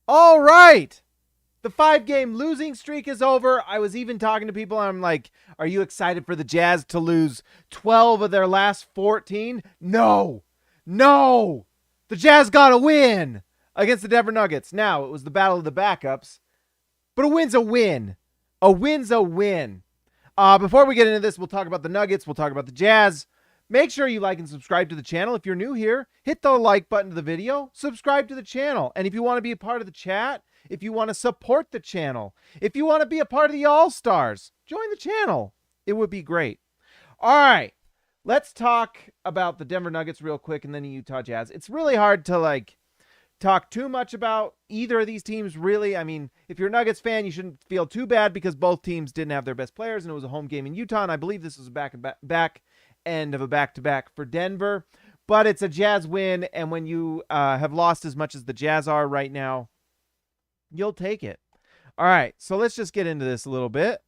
All right. The 5-game losing streak is over. I was even talking to people. I'm like, are you excited for the Jazz to lose 12 of their last 14? No. No. The Jazz got to win against the Denver Nuggets. Now, it was the battle of the backups, but a win's a win. A win's a win. Before we get into this, we'll talk about the Nuggets. We'll talk about the Jazz. Make sure you like and subscribe to the channel. If you're new here, hit the like button to the video. Subscribe to the channel. And if you want to be a part of the chat, if you want to support the channel, if you want to be a part of the All-Stars, join the channel. It would be great. All right. Let's talk about the Denver Nuggets real quick and then the Utah Jazz. It's really hard to talk too much about either of these teams, really. I mean, if you're a Nuggets fan, you shouldn't feel too bad because both teams didn't have their best players, and it was a home game in Utah, and I believe this was a back end of a back-to-back for Denver. But it's a Jazz win, and when you have lost as much as the Jazz are right now, you'll take it. All right, so let's just get into this a little bit.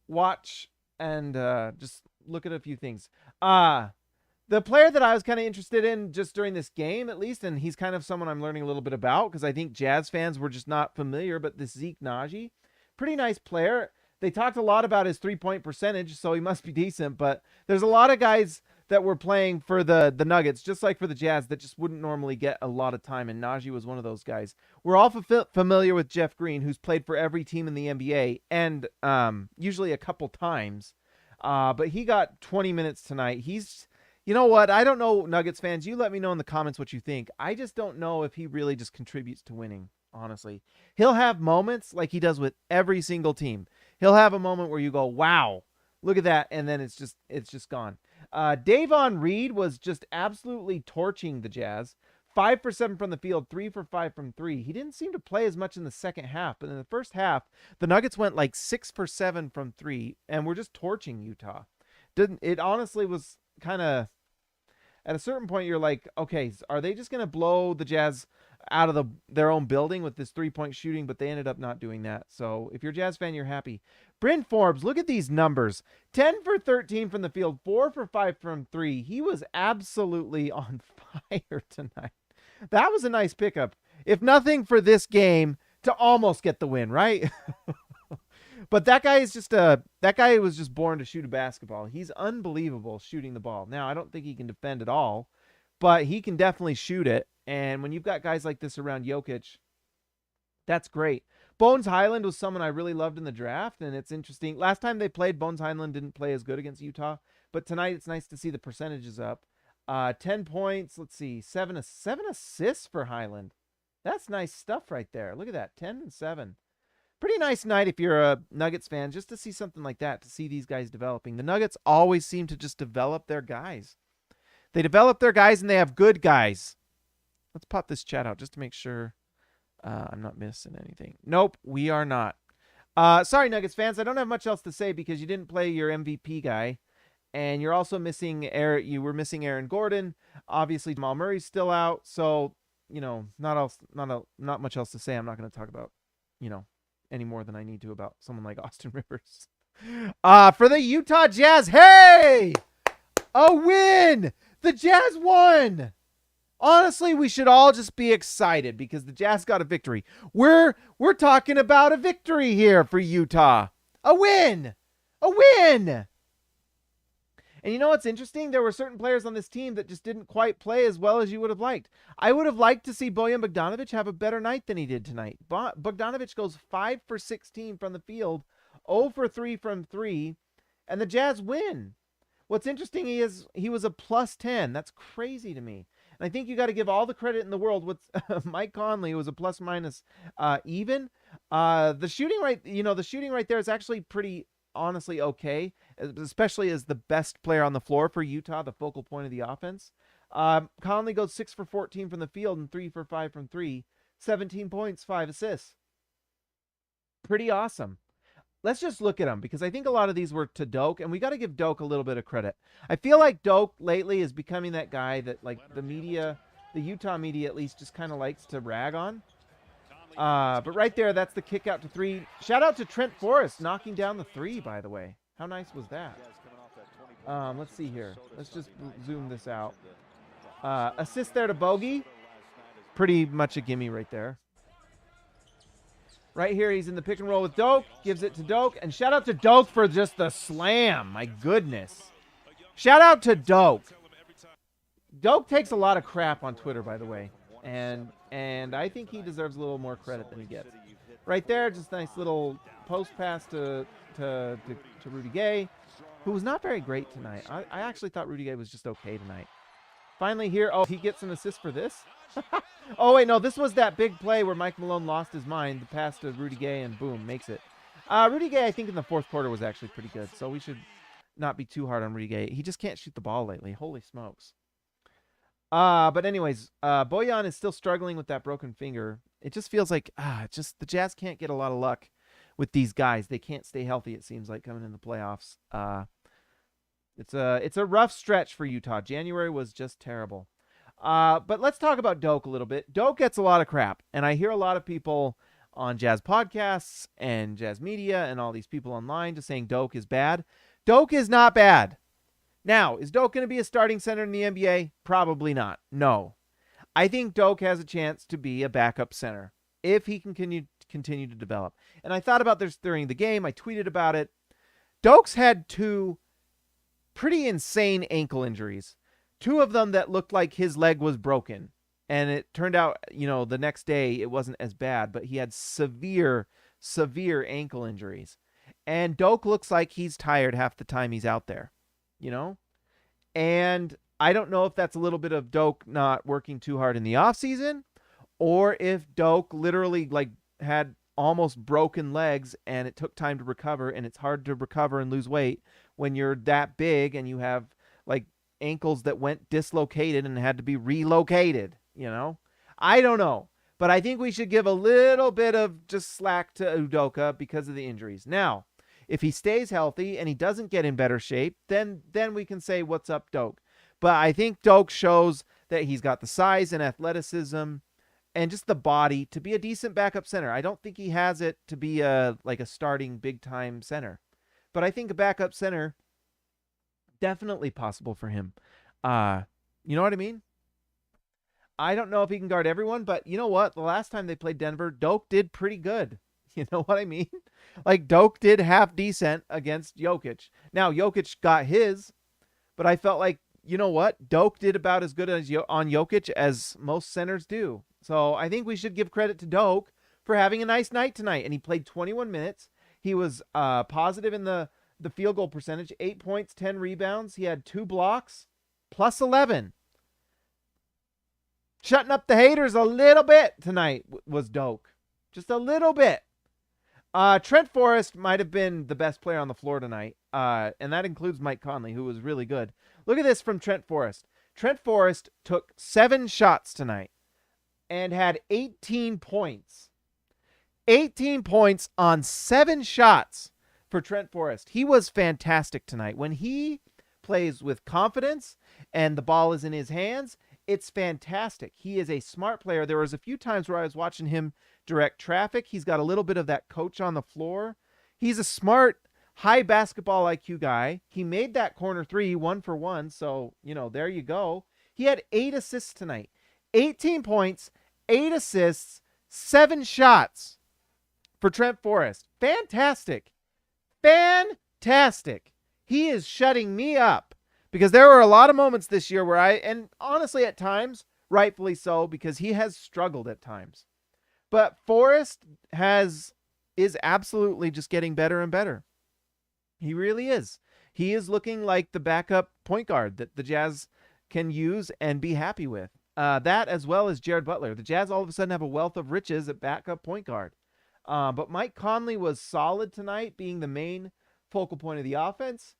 Watch and just look at a few things. The player that I was kind of interested in just during this game, at least, and he's kind of someone I'm learning a little bit about because I think Jazz fans were just not familiar, but this Zeke Naji, pretty nice player. They talked a lot about his three-point percentage, so he must be decent, but there's a lot of guys that were playing for the Nuggets, just like for the Jazz, that just wouldn't normally get a lot of time, and Naji was one of those guys. We're all familiar with Jeff Green, who's played for every team in the NBA, and usually a couple times, but he got 20 minutes tonight. You know what? I don't know, Nuggets fans. You let me know in the comments what you think. I just don't know if he really just contributes to winning, honestly. He'll have moments like he does with every single team. He'll have a moment where you go, wow, look at that, and then it's just gone. Davon Reed was just absolutely torching the Jazz. 5 for 7 from the field, 3 for 5 from 3. He didn't seem to play as much in the second half, but in the first half, the Nuggets went like 6 for 7 from 3, and we're just torching Utah. It honestly was kind of, at a certain point, you're like, okay, are they just going to blow the Jazz out of their own building with this three-point shooting? But they ended up not doing that. So if you're a Jazz fan, you're happy. Bryn Forbes, look at these numbers. 10 for 13 from the field, 4 for 5 from 3. He was absolutely on fire tonight. That was a nice pickup. If nothing for this game, to almost get the win, right? But that guy was just born to shoot a basketball. He's unbelievable shooting the ball. Now, I don't think he can defend at all, but he can definitely shoot it. And when you've got guys like this around Jokic, that's great. Bones Highland was someone I really loved in the draft, and it's interesting. Last time they played, Bones Highland didn't play as good against Utah, but tonight it's nice to see the percentages up. 10 points, let's see, 7 assists for Highland. That's nice stuff right there. Look at that, 10 and 7. Pretty nice night if you're a Nuggets fan, just to see something like that, to see these guys developing. The Nuggets always seem to just develop their guys. They develop their guys, and they have good guys. Let's pop this chat out just to make sure I'm not missing anything. Nope, we are not. Sorry, Nuggets fans. I don't have much else to say because you didn't play your MVP guy, and you're also missing You were missing Aaron Gordon. Obviously, Jamal Murray's still out, so not much else to say. I'm not going to talk about any more than I need to about someone like Austin Rivers. For the Utah Jazz, hey, a win! The Jazz won. Honestly, we should all just be excited because the Jazz got a victory. We're talking about a victory here for Utah. A win! A win! And you know what's interesting? There were certain players on this team that just didn't quite play as well as you would have liked. I would have liked to see Bojan Bogdanovic have a better night than he did tonight. Bogdanovic goes 5 for 16 from the field, 0 for 3 from 3, and the Jazz win. What's interesting is he was a plus 10. That's crazy to me. And I think you got to give all the credit in the world with Mike Conley, who was a plus minus even. The shooting right there is actually pretty honestly okay, especially as the best player on the floor for Utah, the focal point of the offense. Conley goes 6 for 14 from the field and 3 for 5 from 3. 17 points, 5 assists. Pretty awesome. Let's just look at them because I think a lot of these were to Doak, and we got to give Doak a little bit of credit. I feel like Doak lately is becoming that guy that the media, the Utah media at least, just kind of likes to rag on. But right there, that's the kick out to 3. Shout out to Trent Forrest knocking down the 3, by the way. How nice was that? Let's see here. Let's just zoom this out. Assist there to Bogey. pretty much a gimme right there. Right here, he's in the pick and roll with Doak. Gives it to Doak. And shout out to Doak for just the slam. My goodness. Shout out to Doak. Doak takes a lot of crap on Twitter, by the way. And I think he deserves a little more credit than he gets. Right there, just a nice little post pass to Rudy Gay, who was not very great tonight. I actually thought Rudy Gay was just okay tonight. Finally here, he gets an assist for this? Oh, wait, no, this was that big play where Mike Malone lost his mind. The pass to Rudy Gay, and boom, makes it. Rudy Gay, I think, in the fourth quarter was actually pretty good, so we should not be too hard on Rudy Gay. He just can't shoot the ball lately. Holy smokes. But anyways, Bojan is still struggling with that broken finger. It just feels like, the Jazz can't get a lot of luck with these guys. They can't stay healthy, it seems like, coming in the playoffs. It's a rough stretch for Utah. January was just terrible. But let's talk about Doak a little bit. Doak gets a lot of crap, and I hear a lot of people on Jazz podcasts and Jazz media and all these people online just saying Doak is bad. Doak is not bad. Now, is Doak going to be a starting center in the NBA? Probably not. No. I think Doak has a chance to be a backup center if he can continue to develop. And I thought about this during the game. I tweeted about it. Doak's had 2 pretty insane ankle injuries. 2 of them that looked like his leg was broken. And it turned out, the next day it wasn't as bad, but he had severe ankle injuries. And Doak looks like he's tired half the time he's out there, And I don't know if that's a little bit of Doak not working too hard in the offseason, or if Doak literally had almost broken legs and it took time to recover, and it's hard to recover and lose weight when you're that big and you have ankles that went dislocated and had to be relocated, I don't know. But I think we should give a little bit of just slack to Udoka because of the injuries. Now, if he stays healthy and he doesn't get in better shape, then we can say, what's up, Doak? But I think Doak shows that he's got the size and athleticism and just the body to be a decent backup center. I don't think he has it to be a starting big-time center. But I think a backup center, definitely possible for him. You know what I mean? I don't know if he can guard everyone, but you know what? The last time they played Denver, Doak did pretty good. You know what I mean? Doak did half decent against Jokic. Now, Jokic got his, but I felt like, you know what? Doak did about as good on Jokic as most centers do. So I think we should give credit to Doak for having a nice night tonight. And he played 21 minutes. He was positive in the field goal percentage, 8 points, 10 rebounds. He had 2 blocks, plus 11. Shutting up the haters a little bit tonight was Doak. Just a little bit. Trent Forrest might have been the best player on the floor tonight, and that includes Mike Conley, who was really good. Look at this from Trent Forrest. Trent Forrest took 7 shots tonight and had 18 points. 18 points on 7 shots for Trent Forrest. He was fantastic tonight. When he plays with confidence and the ball is in his hands, it's fantastic. He is a smart player. There was a few times where I was watching him direct traffic. He's got a little bit of that coach on the floor. He's a smart, high basketball IQ guy. He made that corner 3, 1 for 1. So, there you go. He had 8 assists tonight. 18 points, 8 assists, 7 shots for Trent Forrest. Fantastic. Fantastic. He is shutting me up because there were a lot of moments this year where and honestly at times, rightfully so, because he has struggled at times. But Forrest is absolutely just getting better and better. He really is. He is looking like the backup point guard that the Jazz can use and be happy with. That as well as Jared Butler. The Jazz all of a sudden have a wealth of riches at backup point guard. But Mike Conley was solid tonight, being the main focal point of the offense.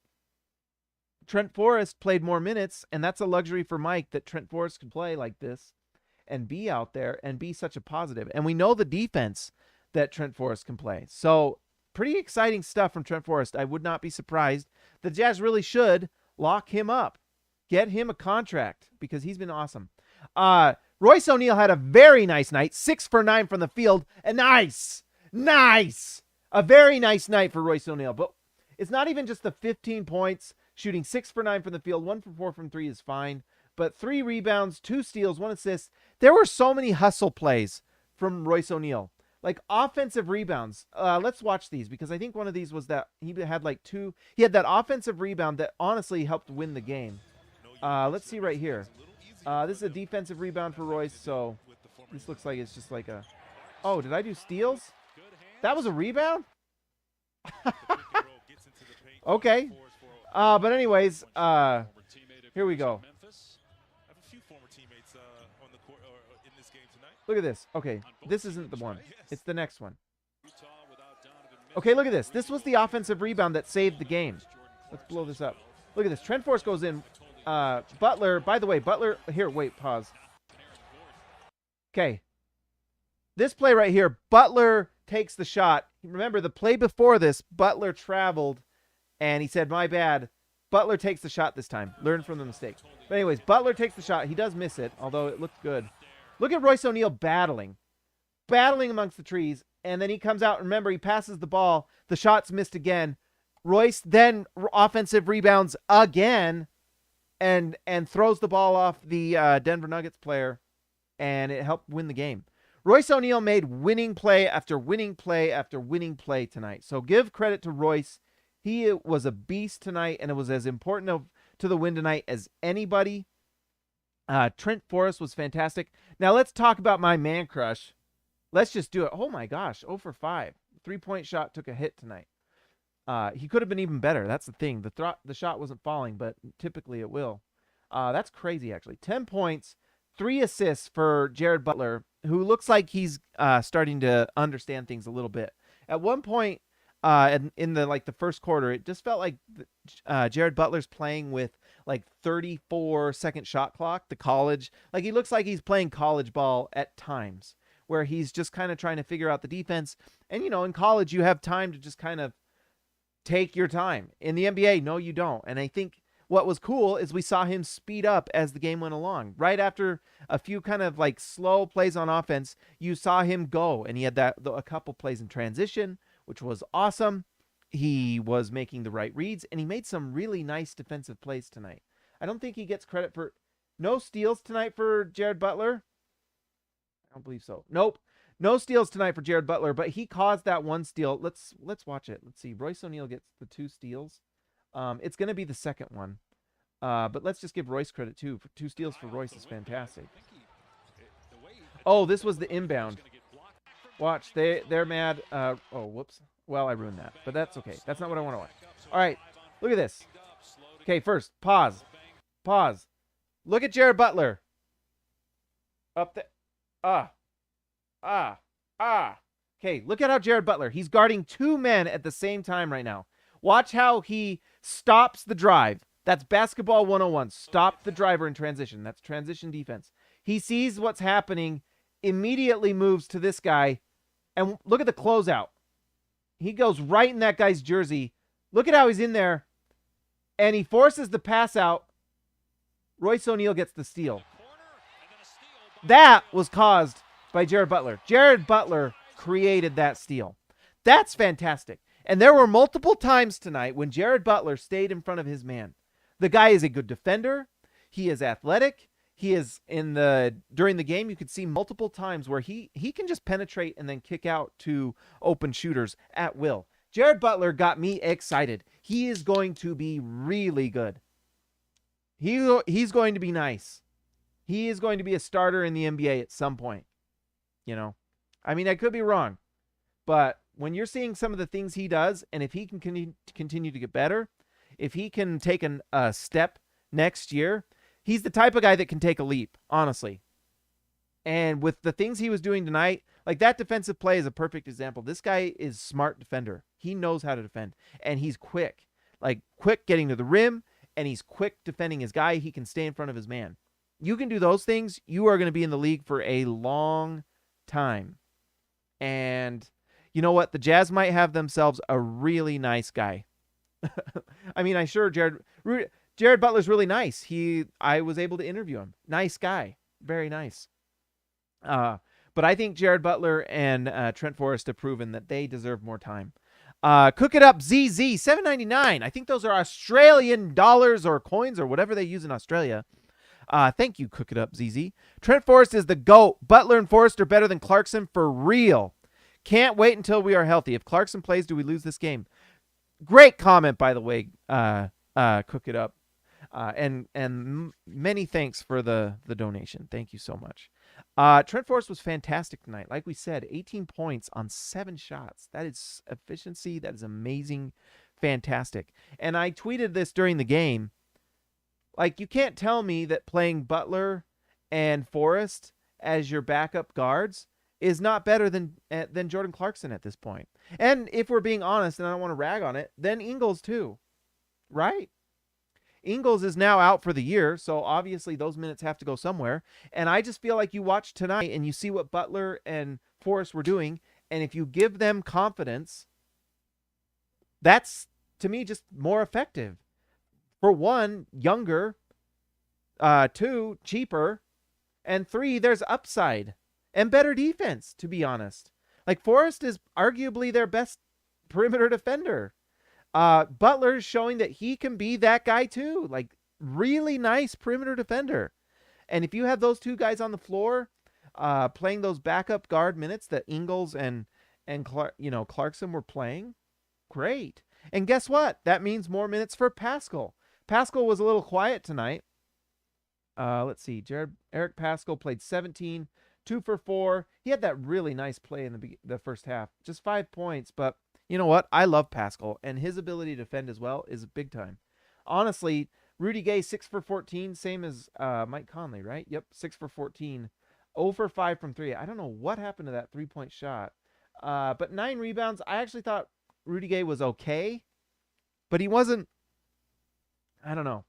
Trent Forrest played more minutes, and that's a luxury for Mike that Trent Forrest can play like this and be out there and be such a positive. And we know the defense that Trent Forrest can play. So pretty exciting stuff from Trent Forrest. I would not be surprised. The Jazz really should lock him up. Get him a contract because he's been awesome. Royce O'Neal had a very nice night. 6 for 9 from the field. And nice. A very nice night for Royce O'Neal. But it's not even just the 15 points. Shooting 6 for 9 from the field. 1 for 4 from 3 is fine. but 3 rebounds, 2 steals, 1 assist. There were so many hustle plays from Royce O'Neal. Like offensive rebounds. Let's watch these because I think one of these was that he had like 2. He had that offensive rebound that honestly helped win the game. Let's see right here. This is a defensive rebound for Royce, so this looks like it's just like a... Oh, did I do steals? That was a rebound? Okay. But anyways, here we go. Look at this. Okay, this isn't the one. It's the next one. Okay, look at this. This was the offensive rebound that saved the game. Let's blow this up. Look at this. Trent Forrest goes in. Butler, by the way, Butler... Here, wait, pause. Okay. This play right here, Butler takes the shot. Remember, the play before this, Butler traveled, and he said, my bad. Butler takes the shot this time. Learn from the mistake. But anyways, Butler takes the shot. He does miss it, although it looked good. Look at Royce O'Neal battling amongst the trees, and then he comes out. Remember, he passes the ball. The shot's missed again. Royce then offensive rebounds again and throws the ball off the Denver Nuggets player, and it helped win the game. Royce O'Neal made winning play after winning play after winning play tonight. So give credit to Royce. He was a beast tonight, and it was as important to the win tonight as anybody. Trent Forrest was fantastic. Now let's talk about my man crush. Let's just do it. Oh my gosh, 0 for 5. 3-point shot took a hit tonight. He could have been even better. That's the thing. The shot wasn't falling, but typically it will. That's crazy, actually. 10 points, 3 assists for Jared Butler, who looks like he's starting to understand things a little bit. At one point in the first quarter, it just felt like Jared Butler's playing with like 34-second shot clock, the college. Like he looks like he's playing college ball at times, where he's just kind of trying to figure out the defense. And, you know, in college, you have time to just kind of take your time. In the NBA, no, you don't. And I think what was cool is we saw him speed up as the game went along. Right after a few kind of like slow plays on offense, you saw him go. And he had a couple plays in transition, which was awesome. He was making the right reads, and he made some really nice defensive plays tonight. I don't think he gets credit for... No steals tonight for Jared Butler. I don't believe so. Nope. No steals tonight for Jared Butler, but he caused that one steal. Let's watch it. Let's see. Royce O'Neal gets the 2 steals. It's going to be the second one. But let's just give Royce credit, too. For 2 steals for Royce is fantastic. Oh, this was the inbound. Watch. They're mad. Oh, whoops. Well, I ruined that, but that's okay. That's not what I want to watch. All right. Look at this. Okay, first, pause. Pause. Look at Jared Butler. Up there. Okay, look at how Jared Butler, he's guarding 2 men at the same time right now. Watch how he stops the drive. That's basketball 101. Stop the driver in transition. That's transition defense. He sees what's happening, immediately moves to this guy, and look at the closeout. He goes right in that guy's jersey. Look at how he's in there, and he forces the pass out. Royce O'Neal gets the steal. That was caused by Jared Butler. Jared Butler created that steal. That's fantastic. And there were multiple times tonight when Jared Butler stayed in front of his man. The guy is a good defender. He is athletic. He is during the game, you could see multiple times where he can just penetrate and then kick out to open shooters at will. Jared Butler got me excited. He is going to be really good. He's going to be nice. He is going to be a starter in the NBA at some point. You know, I mean, I could be wrong, but when you're seeing some of the things he does, and if he can continue to get better, if he can take a step next year, he's the type of guy that can take a leap, honestly. And with the things he was doing tonight, like that defensive play is a perfect example. This guy is a smart defender. He knows how to defend, and he's quick, like quick getting to the rim, and he's quick defending his guy. He can stay in front of his man. You can do those things, you are going to be in the league for a long time. And you know what? The Jazz might have themselves a really nice guy. I mean, I'm sure Jared Butler's really nice. I was able to interview him. Nice guy. Very nice. But I think Jared Butler and Trent Forrest have proven that they deserve more time. Cook It Up ZZ, $7.99. I think those are Australian dollars or coins or whatever they use in Australia. Thank you, Cook It Up, ZZ. Trent Forrest is the GOAT. Butler and Forrest are better than Clarkson for real. Can't wait until we are healthy. If Clarkson plays, do we lose this game? Great comment, by the way, Cook It Up. And many thanks for the donation. Thank you so much. Trent Forrest was fantastic tonight. Like we said, 18 points on 7 shots. That is efficiency. That is amazing. Fantastic. And I tweeted this during the game. Like, you can't tell me that playing Butler and Forrest as your backup guards is not better than Jordan Clarkson at this point. And if we're being honest, and I don't want to rag on it, then Ingles too, right? Ingles is now out for the year, so obviously those minutes have to go somewhere. And I just feel like you watch tonight and you see what Butler and Forrest were doing, and if you give them confidence, that's, to me, just more effective. For one, younger, 2, cheaper, and 3, there's upside and better defense, to be honest. Like, Forrest is arguably their best perimeter defender. Butler's showing that he can be that guy too. Like, really nice perimeter defender. And if you have those 2 guys on the floor, playing those backup guard minutes that Ingles and Clarkson were playing, great. And guess what? That means more minutes for Pascal. Pascal was a little quiet tonight. Let's see. Eric Pascal played 17, 2 for 4. He had that really nice play in the first half. Just 5 points, but you know what? I love Pascal, and his ability to defend as well is big time. Honestly, Rudy Gay, 6 for 14, same as Mike Conley, right? Yep, 6 for 14. 0 for 5 from 3. I don't know what happened to that 3-point shot. But 9 rebounds. I actually thought Rudy Gay was okay, but he wasn't. I don't know.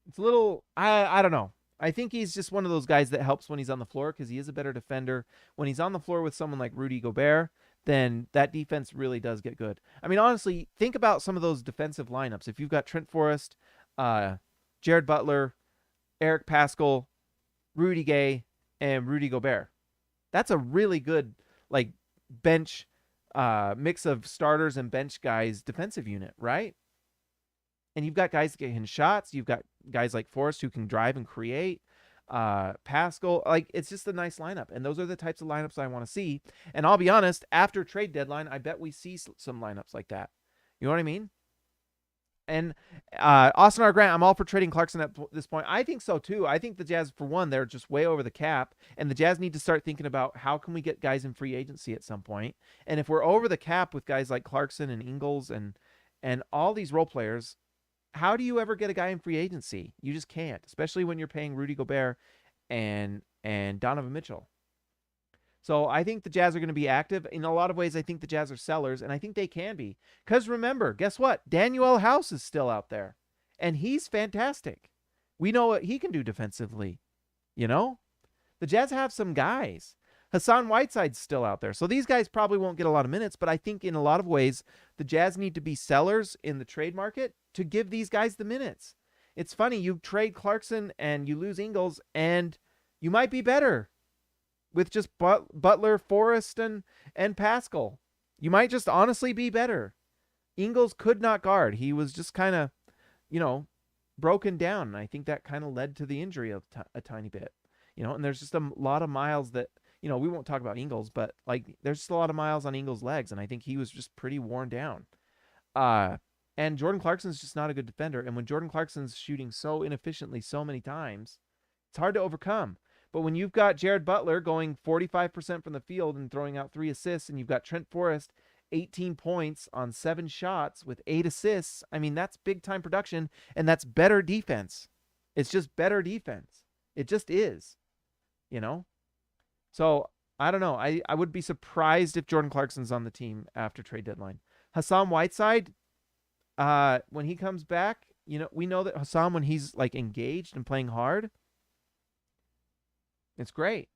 It's a little, I don't know. I think he's just one of those guys that helps when he's on the floor because he is a better defender. When he's on the floor with someone like Rudy Gobert, then that defense really does get good. I mean, honestly, think about some of those defensive lineups. If you've got Trent Forrest, Jared Butler, Eric Pascal, Rudy Gay, and Rudy Gobert, that's a really good, like, bench mix of starters and bench guys defensive unit, right? And you've got guys getting shots. You've got guys like Forrest who can drive and create. Pascal, like, it's just a nice lineup. And those are the types of lineups I want to see. And I'll be honest, after trade deadline, I bet we see some lineups like that. You know what I mean? And Austin R. Grant, I'm all for trading Clarkson at this point. I think so too. I think the Jazz, for one, they're just way over the cap. And the Jazz need to start thinking about how can we get guys in free agency at some point. And if we're over the cap with guys like Clarkson and Ingles and all these role players, how do you ever get a guy in free agency? You just can't, especially when you're paying Rudy Gobert and Donovan Mitchell. So I think the Jazz are going to be active. In a lot of ways, I think the Jazz are sellers, and I think they can be. Because remember, guess what? Danuel House is still out there, and he's fantastic. We know what he can do defensively. You know? The Jazz have some guys. Hassan Whiteside's still out there. So these guys probably won't get a lot of minutes, but I think in a lot of ways, the Jazz need to be sellers in the trade market to give these guys the minutes. It's funny, you trade Clarkson and you lose Ingles, and you might be better with just Butler, Forrest, and Pascal. You might just honestly be better. Ingles could not guard. He was just kind of, broken down. And I think that kind of led to the injury a tiny bit. And there's just a lot of miles that, we won't talk about Ingles, but like there's just a lot of miles on Ingles' legs, and I think he was just pretty worn down. And Jordan Clarkson's just not a good defender. And when Jordan Clarkson's shooting so inefficiently so many times, it's hard to overcome. But when you've got Jared Butler going 45% from the field and throwing out 3 assists, and you've got Trent Forrest 18 points on 7 shots with 8 assists, I mean, that's big time production, and that's better defense. It's just better defense. It just is, So I don't know. I would be surprised if Jordan Clarkson's on the team after trade deadline. Hassan Whiteside, when he comes back, we know that Hassan, when he's like engaged and playing hard, it's great.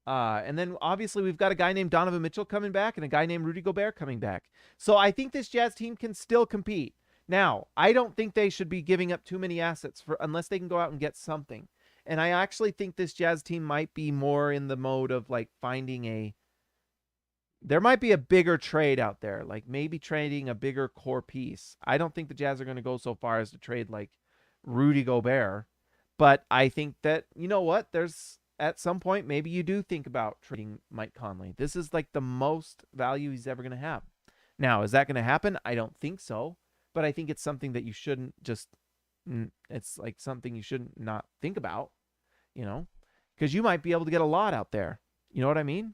And then obviously we've got a guy named Donovan Mitchell coming back and a guy named Rudy Gobert coming back. So I think this Jazz team can still compete. Now, I don't think they should be giving up too many assets unless they can go out and get something. And I actually think this Jazz team might be more in the mode of like there might be a bigger trade out there, like maybe trading a bigger core piece. I don't think the Jazz are going to go so far as to trade like Rudy Gobert. But I think that, you know what? There's at some point, maybe you do think about trading Mike Conley. This is like the most value he's ever going to have. Now, is that going to happen? I don't think so. But I think it's something that you shouldn't just, it's like something you shouldn't not think about, because you might be able to get a lot out there. You know what I mean?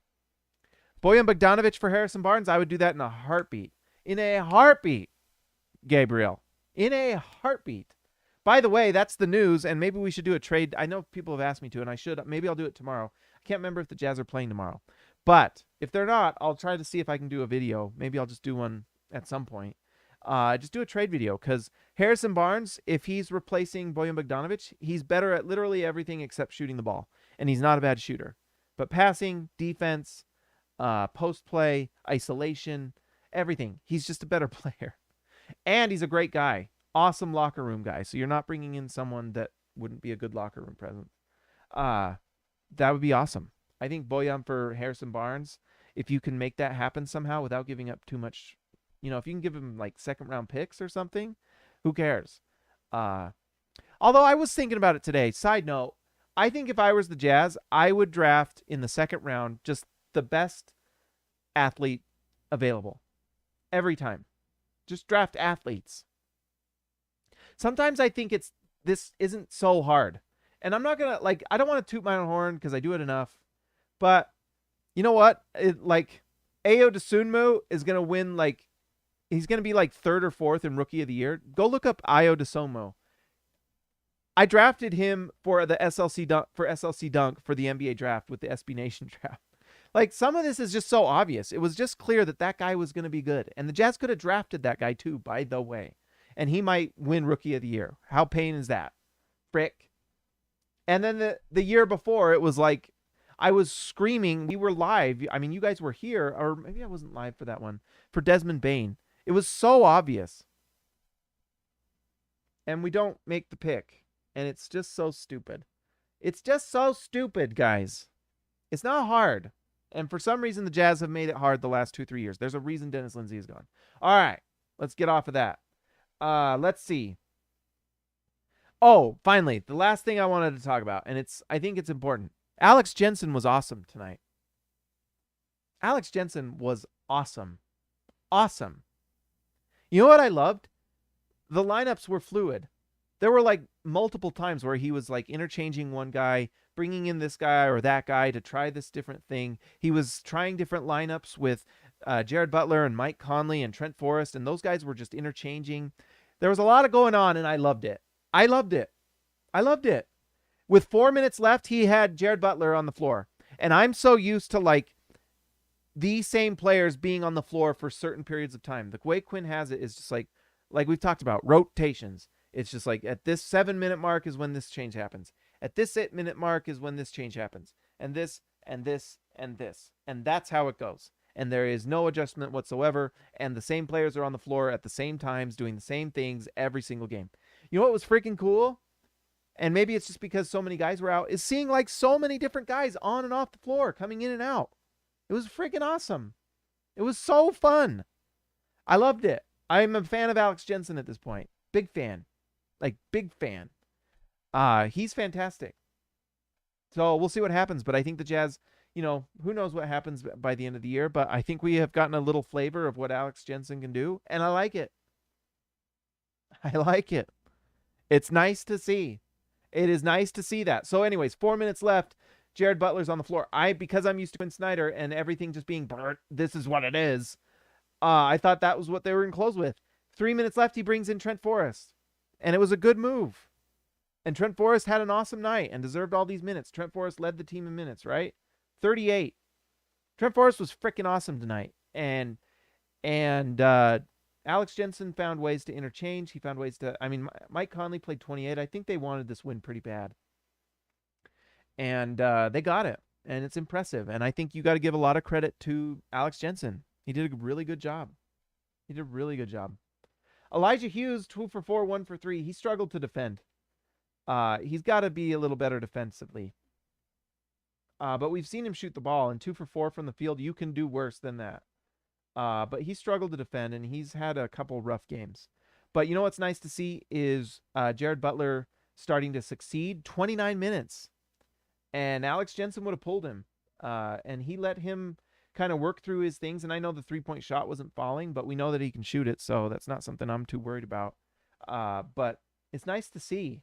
Bojan Bogdanovic for Harrison Barnes, I would do that in a heartbeat. In a heartbeat, Gabriel. In a heartbeat. By the way, that's the news, and maybe we should do a trade. I know people have asked me to, and I should. Maybe I'll do it tomorrow. I can't remember if the Jazz are playing tomorrow. But if they're not, I'll try to see if I can do a video. Maybe I'll just do one at some point. Just do a trade video, because Harrison Barnes, if he's replacing Bojan Bogdanovic, he's better at literally everything except shooting the ball, and he's not a bad shooter. But passing, defense, post play, isolation, everything. He's just a better player. And he's a great guy. Awesome locker room guy. So you're not bringing in someone that wouldn't be a good locker room presence. That would be awesome. I think Bojan for Harrison Barnes, if you can make that happen somehow without giving up too much, if you can give him like second round picks or something, who cares? Although I was thinking about it today. Side note, I think if I was the Jazz, I would draft in the second round just the best athlete available every time. Just draft athletes. Sometimes I think this isn't so hard. And I'm not going to, I don't want to toot my own horn because I do it enough. But you know what? Ayo Dosunmu is going to win, he's going to be third or fourth in Rookie of the Year. Go look up Ayo Dosunmu. I drafted him for the SLC dunk for the NBA draft with the SB Nation draft. Some of this is just so obvious. It was just clear that guy was going to be good. And the Jazz could have drafted that guy too, by the way. And he might win Rookie of the Year. How pain is that? Frick. And then the year before, it was I was screaming. We were live. I mean, you guys were here. Or maybe I wasn't live for that one. For Desmond Bane. It was so obvious. And we don't make the pick. And it's just so stupid. It's just so stupid, guys. It's not hard. And for some reason, the Jazz have made it hard the last 2-3 years. There's a reason Dennis Lindsey is gone. All right. Let's get off of that. Let's see. Oh, finally, the last thing I wanted to talk about, and I think it's important. Alex Jensen was awesome tonight. Alex Jensen was awesome. Awesome. You know what I loved? The lineups were fluid. There were multiple times where he was interchanging one guy, bringing in this guy or that guy to try this different thing. He was trying different lineups with Jared Butler and Mike Conley and Trent Forrest, and those guys were just interchanging. There was a lot of going on, and I loved it. I loved it. I loved it. With 4 minutes left, he had Jared Butler on the floor. And I'm so used to the same players being on the floor for certain periods of time. The way Quinn has it is just like we've talked about, rotations. It's just at this 7-minute mark is when this change happens. At this 8-minute mark is when this change happens. And this, and this, and this. And that's how it goes. And there is no adjustment whatsoever. And the same players are on the floor at the same times doing the same things every single game. You know what was freaking cool? And maybe it's just because so many guys were out, is seeing so many different guys on and off the floor, coming in and out. It was freaking awesome. It was so fun. I loved it. I'm a fan of Alex Jensen at this point. Big fan. Big fan. He's fantastic. So we'll see what happens. But I think the Jazz, who knows what happens by the end of the year. But I think we have gotten a little flavor of what Alex Jensen can do. And I like it. I like it. It's nice to see. It is nice to see that. So anyways, 4 minutes left. Jared Butler's on the floor. Because I'm used to Quinn Snyder and everything just being, this is what it is. I thought that was what they were in close with. 3 minutes left. He brings in Trent Forrest. And it was a good move. And Trent Forrest had an awesome night and deserved all these minutes. Trent Forrest led the team in minutes, right? 38. Trent Forrest was freaking awesome tonight. And Alex Jensen found ways to interchange. He found ways to, Mike Conley played 28. I think they wanted this win pretty bad. And they got it. And it's impressive. And I think you got to give a lot of credit to Alex Jensen. He did a really good job. He did a really good job. Elijah Hughes, 2 for 4, 1 for 3. He struggled to defend. He's got to be a little better defensively. But we've seen him shoot the ball, and 2 for 4 from the field. You can do worse than that. But he struggled to defend, and he's had a couple rough games. But you know what's nice to see is Jared Butler starting to succeed. 29 minutes. And Alex Jensen would have pulled him. And he let him kind of work through his things. And I know the three-point shot wasn't falling, but we know that he can shoot it, so that's not something I'm too worried about. But it's nice to see.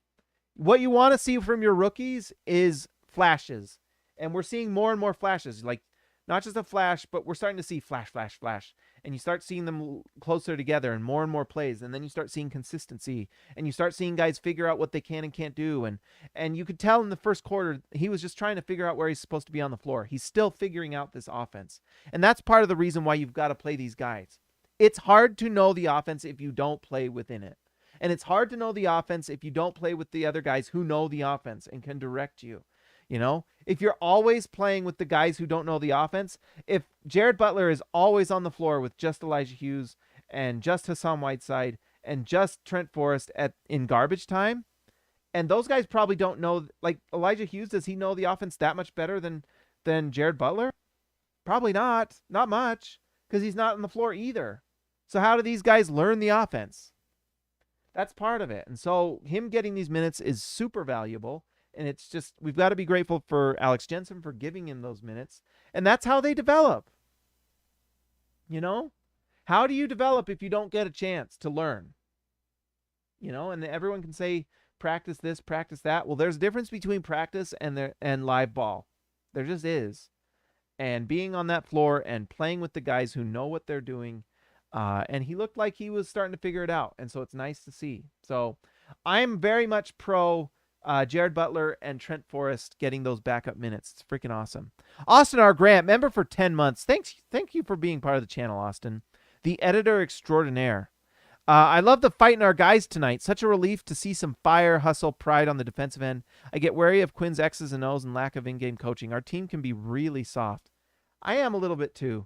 What you want to see from your rookies is flashes. And we're seeing more and more flashes. Like, not just a flash, but we're starting to see flash, flash, flash. And you start seeing them closer together and more plays. And then you start seeing consistency. And you start seeing guys figure out what they can and can't do. And you could tell in the first quarter, he was just trying to figure out where he's supposed to be on the floor. He's still figuring out this offense. And that's part of the reason why you've got to play these guys. It's hard to know the offense if you don't play within it. And it's hard to know the offense if you don't play with the other guys who know the offense and can direct you. You know, if you're always playing with the guys who don't know the offense, if Jared Butler is always on the floor with just Elijah Hughes and just Hassan Whiteside and just Trent Forrest in garbage time, and those guys probably don't know, like Elijah Hughes, does he know the offense that much better than Jared Butler? Probably not much, because he's not on the floor either. So how do these guys learn the offense? That's part of it. And so him getting these minutes is super valuable. And it's just, we've got to be grateful for Alex Jensen for giving him those minutes. And that's how they develop. You know? How do you develop if you don't get a chance to learn? You know, and everyone can say, practice this, practice that. Well, there's a difference between practice and live ball. There just is. And being on that floor and playing with the guys who know what they're doing. And he looked like he was starting to figure it out. And so it's nice to see. So I'm very much pro Jared Butler and Trent Forrest getting those backup minutes. It's freaking awesome. Austin R. Grant, member for 10 months. Thank you for being part of the channel, Austin. The editor extraordinaire. I love the fight in our guys tonight. Such a relief to see some fire, hustle, pride on the defensive end. I get wary of Quinn's X's and O's and lack of in-game coaching. Our team can be really soft. I am a little bit too.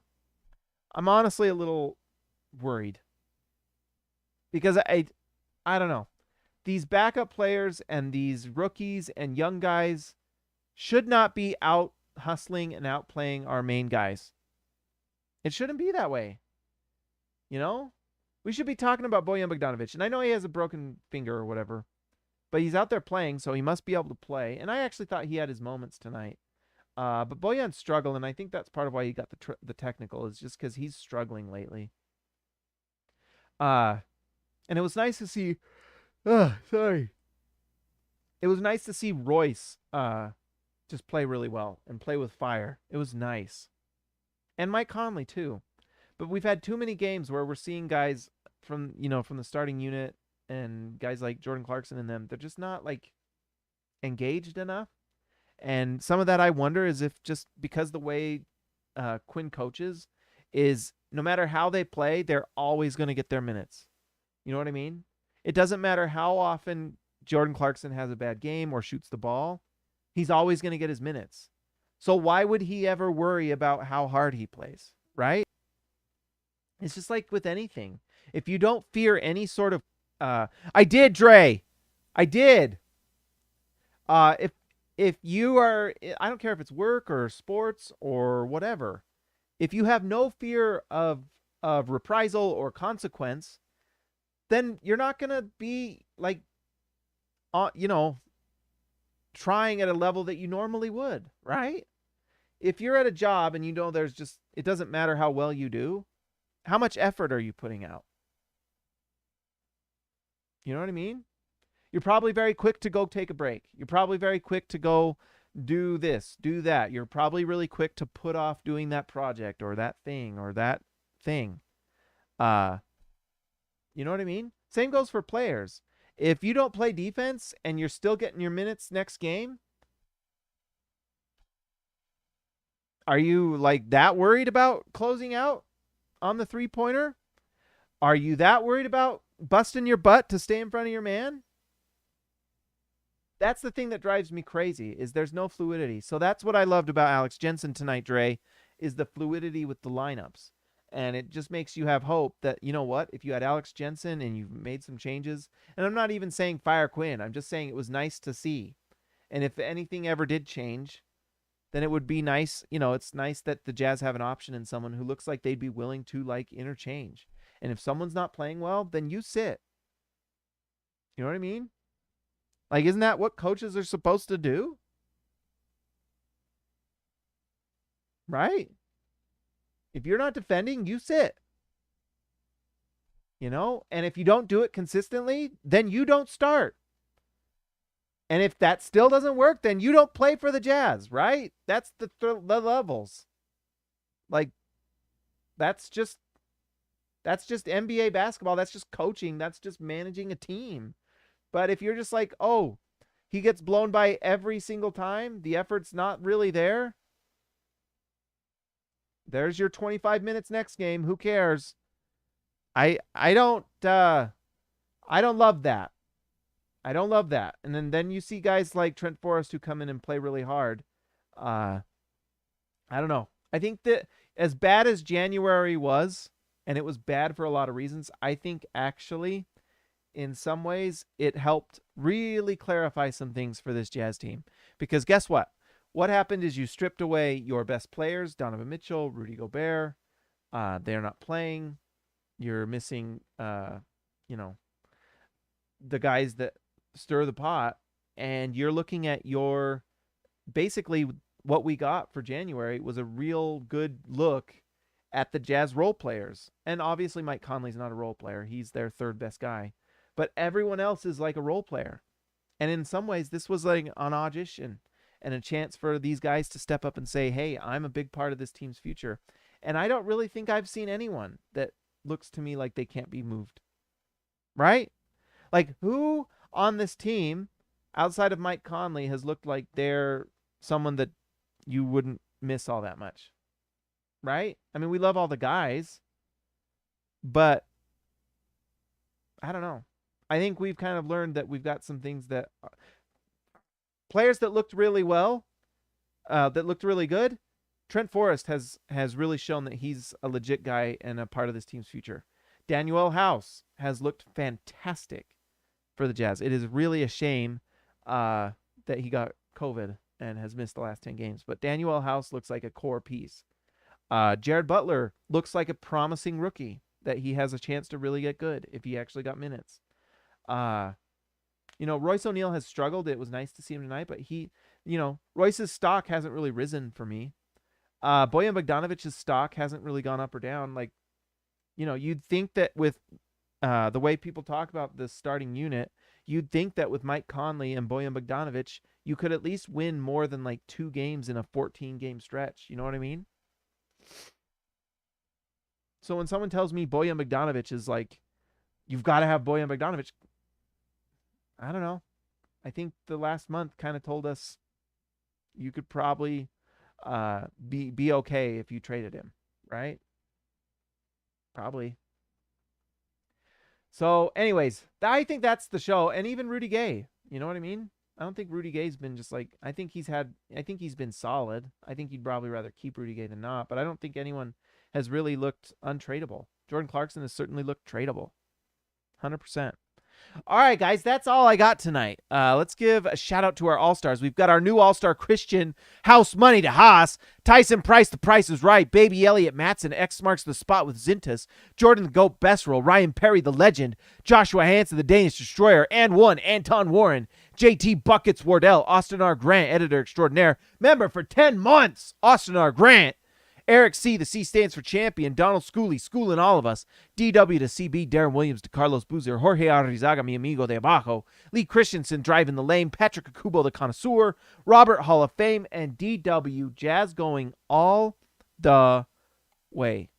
I'm honestly a little worried. Because I don't know. These backup players and these rookies and young guys should not be out hustling and outplaying our main guys. It shouldn't be that way. You know? We should be talking about Bojan Bogdanovic. And I know he has a broken finger or whatever. But he's out there playing, so he must be able to play. And I actually thought he had his moments tonight. But Bojan's struggling, and I think that's part of why he got the technical, is just because he's struggling lately. And it was nice to see... It was nice to see Royce just play really well and play with fire. It was nice. And Mike Conley too. But we've had too many games where we're seeing guys from the starting unit and guys like Jordan Clarkson and them, they're just not like engaged enough. And some of that I wonder is if just because the way Quinn coaches is no matter how they play, they're always going to get their minutes. You know what I mean? It doesn't matter how often Jordan Clarkson has a bad game or shoots the ball. He's always going to get his minutes. So why would he ever worry about how hard he plays, right? It's just like with anything. If you don't fear any sort of... I did, Dre. I did. If you are... I don't care if it's work or sports or whatever. If you have no fear of reprisal or consequence... then you're not going to be like, trying at a level that you normally would, right? If you're at a job and there's just, it doesn't matter how well you do, how much effort are you putting out? You know what I mean? You're probably very quick to go take a break. You're probably very quick to go do this, do that. You're probably really quick to put off doing that project or that thing or that thing. You know what I mean? Same goes for players. If you don't play defense and you're still getting your minutes next game, are you like that worried about closing out on the three-pointer? Are you that worried about busting your butt to stay in front of your man? That's the thing that drives me crazy, is there's no fluidity. So that's what I loved about Alex Jensen tonight, Dre, is the fluidity with the lineups. And it just makes you have hope that, you know what, if you had Alex Jensen and you've made some changes, and I'm not even saying fire Quinn, I'm just saying it was nice to see. And if anything ever did change, then it would be nice, it's nice that the Jazz have an option in someone who looks like they'd be willing to, like, interchange. And if someone's not playing well, then you sit. You know what I mean? Like, isn't that what coaches are supposed to do? Right? If you're not defending, you sit. And if you don't do it consistently, then you don't start. And if that still doesn't work, then you don't play for the Jazz, right? That's the levels. Like, that's just NBA basketball. That's just coaching. That's just managing a team. But if you're just like, oh, he gets blown by every single time, the effort's not really there. There's your 25 minutes next game. Who cares? I don't love that. I don't love that. And then you see guys like Trent Forrest who come in and play really hard. I don't know. I think that as bad as January was, and it was bad for a lot of reasons, I think actually in some ways it helped really clarify some things for this Jazz team. Because guess what? What happened is you stripped away your best players, Donovan Mitchell, Rudy Gobert. They're not playing. You're missing, the guys that stir the pot, and you're looking at your basically what we got for January was a real good look at the Jazz role players. And obviously Mike Conley's not a role player. He's their third best guy. But everyone else is like a role player. And in some ways, this was like an audition and a chance for these guys to step up and say, hey, I'm a big part of this team's future. And I don't really think I've seen anyone that looks to me like they can't be moved. Right? Like, who on this team outside of Mike Conley has looked like they're someone that you wouldn't miss all that much? Right? I mean, we love all the guys, but I don't know. I think we've kind of learned that we've got some things that players that looked really well, that looked really good. Trent Forrest has really shown that he's a legit guy and a part of this team's future. Daniel House has looked fantastic for the Jazz. It is really a shame that he got COVID and has missed the last 10 games. But Daniel House looks like a core piece. Jared Butler looks like a promising rookie that he has a chance to really get good if he actually got minutes. Royce O'Neal has struggled. It was nice to see him tonight, but Royce's stock hasn't really risen for me. Bojan Bogdanovic's stock hasn't really gone up or down. Like, you'd think that with the way people talk about the starting unit, you'd think that with Mike Conley and Bojan Bogdanovic, you could at least win more than like 2 games in a 14-game stretch. You know what I mean? So when someone tells me Bojan Bogdanovic is like, you've got to have Bojan Bogdanovic, I don't know. I think the last month kind of told us you could probably be okay if you traded him, right? Probably. So anyways, I think that's the show. And even Rudy Gay, you know what I mean? I don't think Rudy Gay's been just like, I think he's been solid. I think you'd probably rather keep Rudy Gay than not, but I don't think anyone has really looked untradeable. Jordan Clarkson has certainly looked tradable. 100%. All right, guys, that's all I got tonight. Let's give a shout out to our All-Stars. We've got our new All-Star Christian, House Money to Haas, Tyson Price, The Price is Right, Baby Elliott Matson, X marks the spot with Zintas, Jordan the Goat Besserell, Ryan Perry the Legend, Joshua Hansen the Danish Destroyer, and one Anton Warren, JT Buckets Wardell, Austin R. Grant, Editor Extraordinaire, member for 10 months, Austin R. Grant, Eric C., the C stands for champion, Donald Schooley, schooling all of us, DW to CB, Darren Williams to Carlos Boozer, Jorge Arrizaga, mi amigo de abajo, Lee Christensen driving the lane, Patrick Akubo, the connoisseur, Robert Hall of Fame, and DW, Jazz going all the way.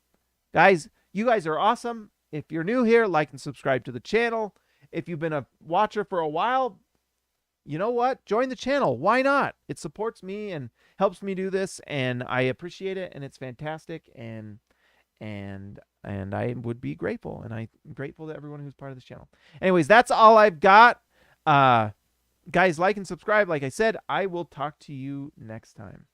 Guys, you guys are awesome. If you're new here, like and subscribe to the channel. If you've been a watcher for a while, you know what? Join the channel. Why not? It supports me and helps me do this, and I appreciate it, and it's fantastic, and I would be grateful, and I'm grateful to everyone who's part of this channel. Anyways, that's all I've got. Guys, like and subscribe. Like I said, I will talk to you next time.